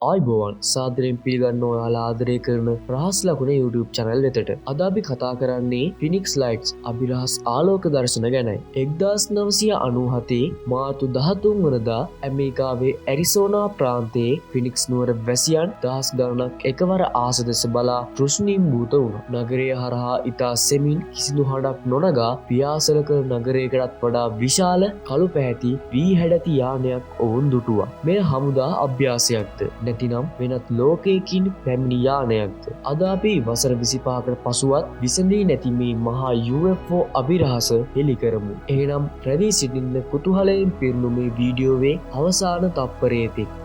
ආයිබෝවන් සාදරයෙන් පිළිගන්න ඔයාලා ආදරය කරන රහස් ලකුණ YouTube channel වෙතට. අද අපි කතා කරන්නේ Phoenix Lights අභිරහස් ආලෝක දර්ශන ගැනයි. 1997 මාර්තු 13 වනදා ඇමරිකාවේ ඇරිසෝනා ප්‍රාන්තයේ ෆිනික්ස් නුවර වැසියන් දහස් ගණනක් එකවර ආස දෙස බලා තෘෂ්ණීම්භූත වුණා. නගරය හරහා ඉතා සෙමින් කිසිදු හඬක් නොනගා පියාසල කළ නගරයකටත් වඩා විශාල කළු පැහැති වී හැඩති යානයක් ඔවුන් දුටුවා. මෙය හමුදා අභ්‍යාසයක්ද නැතිනම් වෙනත් ලෝකයකින් පැමිණි යානයක්ද? අද අපි වසර 25කට පසුවත් විසඳී නැති මේ මහා UFO අභිරහස හෙළි කරමු. එහෙනම් රැඳී සිටින්න කුතුහලයෙන් පිරුණු මේ වීඩියෝවේ අවසාන තත්පරයේ තෙක්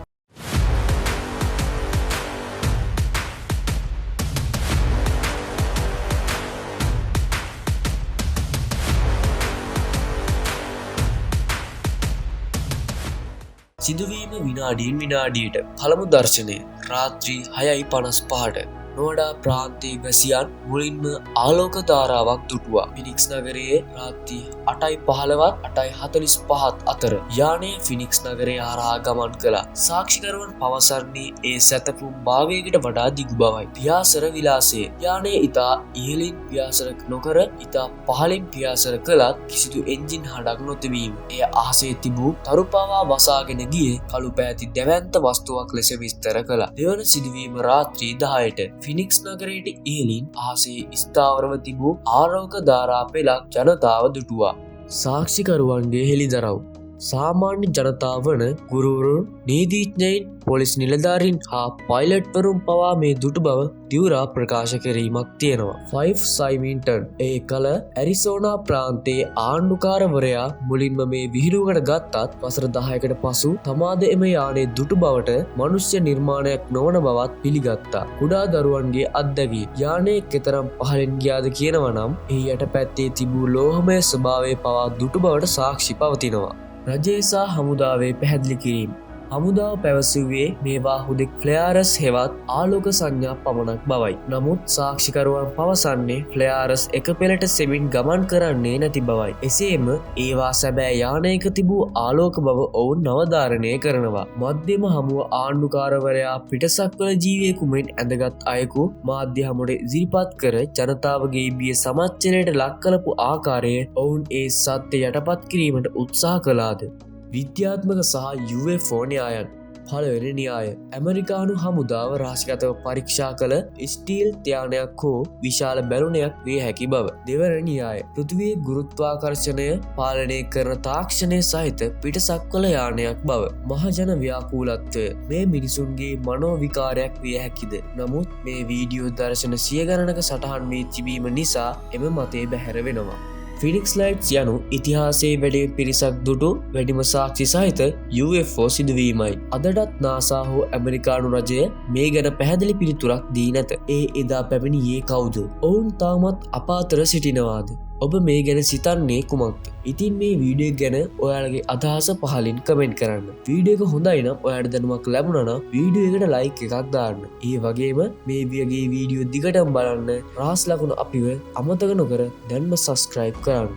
සිදුවීම විනාඩීන් විනාඩියට පළමු දර්ශනය රාත්‍රී 6:55ට නොවඩා ප්‍රාන්තයේ වැසියන් මුලින්ම ආලෝක ධාරාවක් දුටුවා. ෆිනික්ස් නගරයේ රාත්‍රී 8:15 8:45 අතර යානය ෆිනික්ස් නගරය හරහා ගමන් කළා. සාක්ෂිකරුවන් පවසන්නේ ඒ සැතපුම් භාගයකට වඩා දිගු බවයි. පියාසර විලාසය යානය ඉතා ඉහළින් පියාසර නොකර ඉතා පහළින් පියාසර කළත් කිසිදු එන්ජින් හඬක් නොතිබීම. එය අහසේ තිබූ තරුපවා වසාගෙන ගියේ කළු පැහැති දැවැන්ත වස්තුවක් ලෙස විස්තර කළා. දෙවන සිදුවීම රාත්‍රී 10ට ෆිනික්ස් නගරයට ඉහළින් අහසේ ස්ථාවරව තිබූ ආලෝක ධාරා පෙළක් ජනතාව දුටුවා. සාක්ෂිකරුවන්ගේ හෙළිදරව් සාමාන්‍ය ජනතාව වන ගුරුවරුන්, නීතිඥයින්, පොලිස් නිලධාරීන් හා පයිලට්වරුන් පවා මේ දුටු බව දිවුරා ප්‍රකාශ කිරීමක් තියෙනවා. 5 සයිමින්ටන් ඒ කල ඇරිසෝනා ප්‍රාන්තයේ ආණ්ඩුකාරවරයා මුලින්ම මේ විහිළුවකට ගත්තත් වසර 10කට පසු තමාද එම යානයේ දුටු බවට මනුෂ්‍ය නිර්මාණයක් නොවන බවත් පිළිගත්තා. කුඩා දරුවන්ගේ අත්දැකීම් යානයේ කෙතරම් පහළින් ගියාද කියනවා නම් එහි යටපැත්තේ තිබූ ලෝහමය ස්වභාවය පවා දුටු බවට සාක්ෂි පවතිනවා. රජය සහ හමුදාවේ පැහැදිලි කිරීම. හමුදාව පැවසුවේ මේවා හුදෙක් ෆ්ලෙයාරස් හෙවත් ආලෝක සංඥා පමණක් බවයි. නමුත් සාක්ෂිකරුවන් පවසන්නේ ෆ්ලෙයාරස් එක පෙළට සෙමින් ගමන් කරන්නේ නැති බවයි. එසේම ඒවා සැබෑ යානයක තිබූ ආලෝක බව ඔවුන් නවධාරණය කරනවා. මධ්‍යම හමුව ආණ්ඩුකාරවරයා පිටසක්වල ජීවියෙකු මෙන් ඇඳගත් අයෙකු මාධ්‍ය හමුවට ඉදිරිපත් කර ජනතාවගේ බිය සමච්චලයට ලක් කළපු ආකාරය ඔවුන් ඒ සත්‍ය යටපත් කිරීමට උත්සාහ කළාද? විද්‍යාත්මක සහ UFO න්‍යායන්. පළවෙනි න්‍යාය ඇමරිකානු හමුදාව රහසිගතව පරීක්ෂා කළ ස්ටීල් ත්‍යානයක් හෝ විශාල බැලුනයක් විය හැකි බව. දෙවන න්‍යාය පෘථිවියේ ගුරුත්වාකර්ෂණය පාලනය කරන තාක්ෂණය සහිත පිටසක්වල යානයක් බව. මහජන ව්‍යාකූලත්වය මේ මිනිසුන්ගේ මනෝවිකාරයක් විය හැකිද? නමුත් මේ වීඩියෝ දර්ශන සිය ගණනක සටහන් වී තිබීම නිසා එම මතය බැහැර වෙනවා. ෆිනික්ස් ලයිට්ස් යනු ඉතිහාසයේ වැඩි පිරිසක් දුටු වැඩිම සාක්ෂි සහිත UFO සිදුවීමයි. අදටත් නාසා හෝ ඇමරිකානු රජය මේ ගැන පැහැදිලි පිළිතුරක් දී නැත. ඒ එදා පැමිණියේ කවුද? ඔවුන් තාමත් අප අතර සිටිනවාද? ඔබ මේ ගැන සිතන්නේ කුමක්ද? ඉතින් මේ වීඩියෝ ගැන ඔයාලගේ අදහස පහලින් කමෙන්ට් කරන්න. වීඩියෝ එක හොඳයි නම් ඔයාලට දැනුමක් ලැබුණා නම් වීඩියෝ එකට ලයික් එකක් දාන්න. ඒ වගේම මේ වගේ වීඩියෝ දිගටම බලන්න රහස් ලකුණ අපිව අමතක නොකර දැන්ම සබ්ස්ක්‍රයිබ් කරන්න.